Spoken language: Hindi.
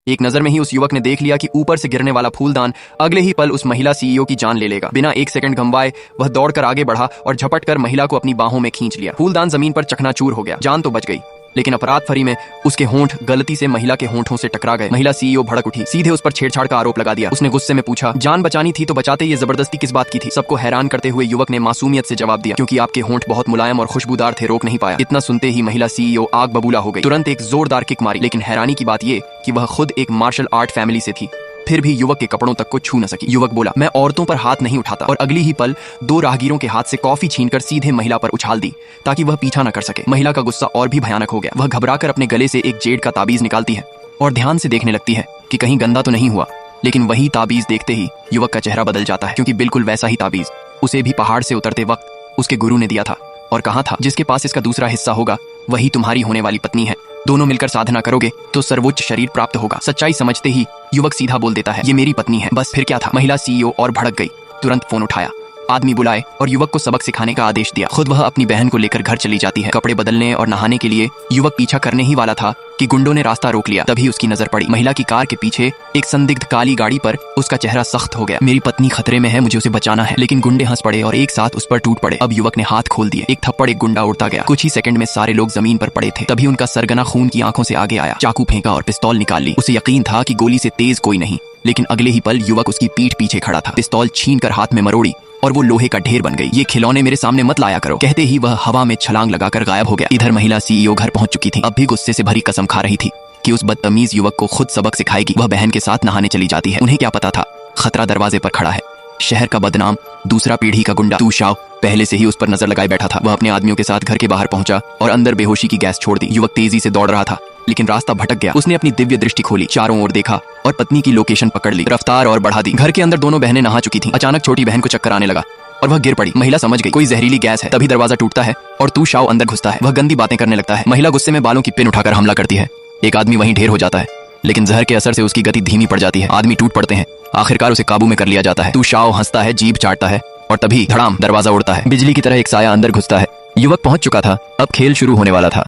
एक नजर में ही उस युवक ने देख लिया कि ऊपर से गिरने वाला फूलदान अगले ही पल उस महिला सीईओ की जान ले लेगा। बिना एक सेकंड गंवाए वह दौड़कर आगे बढ़ा और झपट कर महिला को अपनी बाहों में खींच लिया। फूलदान जमीन पर चकनाचूर हो गया। जान तो बच गई, लेकिन अपराध फरी में उसके होंठ गलती से महिला के होंठों से टकरा गए। महिला सीईओ भड़क उठी, सीधे उस पर छेड़छाड़ का आरोप लगा दिया। उसने गुस्से में पूछा, जान बचानी थी तो बचाते, ये जबरदस्ती किस बात की थी? सबको हैरान करते हुए युवक ने मासूमियत से जवाब दिया, क्योंकि आपके होंठ बहुत मुलायम और खुशबूदार थे, रोक नहीं पाया। इतना सुनते ही महिला सीईओ आग बबूला हो गई। तुरंत एक जोरदार किक मारी, लेकिन हैरानी की बात ये कि वह खुद एक मार्शल आर्ट फैमिली से थी, फिर भी युवक के कपड़ों तक को छू न सकी। युवक बोला, मैं औरतों पर हाथ नहीं उठाता, और अगली ही पल दो राहगीरों के हाथ से कॉफी छीनकर सीधे महिला पर उछाल दी ताकि वह पीछा न कर सके। महिला का गुस्सा और भी भयानक हो गया। वह घबराकर अपने गले से एक जेड का ताबीज निकालती है और ध्यान से देखने लगती है कि कहीं गंदा तो नहीं हुआ। लेकिन वही ताबीज देखते ही युवक का चेहरा बदल जाता है, क्योंकि बिल्कुल वैसा ही ताबीज उसे भी पहाड़ से उतरते वक्त उसके गुरु ने दिया था और कहा था, जिसके पास इसका दूसरा हिस्सा होगा वही तुम्हारी होने वाली पत्नी है। दोनों मिलकर साधना करोगे तो सर्वोच्च शरीर प्राप्त होगा। सच्चाई समझते ही युवक सीधा बोल देता है, ये मेरी पत्नी है। बस फिर क्या था, महिला सीईओ और भड़क गई। तुरंत फोन उठाया, आदमी बुलाए और युवक को सबक सिखाने का आदेश दिया। खुद वह अपनी बहन को लेकर घर चली जाती है। कपड़े बदलने और नहाने के लिए युवक पीछा करने ही वाला था कि गुंडों ने रास्ता रोक लिया। तभी उसकी नजर पड़ी महिला की कार के पीछे एक संदिग्ध काली गाड़ी पर। उसका चेहरा सख्त हो गया। मेरी पत्नी खतरे में है, मुझे उसे बचाना है। लेकिन गुंडे हंस पड़े और एक साथ उस पर टूट पड़े। अब युवक ने हाथ खोल दिए। एक थप्पड़ एक गुंडा उड़ता गया। कुछ ही सेकंड में सारे लोग जमीन पर पड़े थे। तभी उनका सरगना खून की आंखों से आगे आया, चाकू फेंका और पिस्तौल निकाल ली। उसे यकीन था कि गोली से तेज कोई नहीं, लेकिन अगले ही पल युवक उसकी पीठ पीछे खड़ा था। पिस्तौल छीनकर हाथ में मरोड़ी और वो लोहे का ढेर बन गई। ये खिलौने मेरे सामने मत लाया करो, कहते ही वह हवा में छलांग लगाकर गायब हो गया। इधर महिला सीईओ घर पहुंच चुकी थी। अब भी गुस्से से भरी कसम खा रही थी कि उस बदतमीज युवक को खुद सबक सिखाएगी। वह बहन के साथ नहाने चली जाती है। उन्हें क्या पता था, खतरा दरवाजे पर खड़ा है। शहर का बदनाम दूसरा पीढ़ी का गुंडा तू शाओ पहले से ही उस पर नजर लगाए बैठा था। वह अपने आदमियों के साथ घर के बाहर पहुंचा और अंदर बेहोशी की गैस छोड़ दी। युवक तेजी से दौड़ रहा था, लेकिन रास्ता भटक गया। उसने अपनी दिव्य दृष्टि खोली, चारों ओर देखा और पत्नी की लोकेशन पकड़ ली। रफ्तार और बढ़ा दी। घर के अंदर दोनों बहनें नहा चुकी थीं। अचानक छोटी बहन को चक्कर आने लगा और वह गिर पड़ी। महिला समझ गई कोई जहरीली गैस है। तभी दरवाजा टूटता है और तू शाओ अंदर घुसता है। वह गंदी बातें करने लगता है। महिला गुस्से में बालों की पिन उठाकर हमला करती है। एक आदमी वहीं ढेर हो जाता है, लेकिन जहर के असर से उसकी गति धीमी पड़ जाती है। आदमी टूट पड़ते हैं। आखिरकार उसे काबू में कर लिया जाता है। तू शाओ हंसता है, जीभ चाटता है और तभी धड़ाम दरवाजा उड़ता है। बिजली की तरह एक साया अंदर घुसता है। युवक पहुंच चुका था। अब खेल शुरू होने वाला था।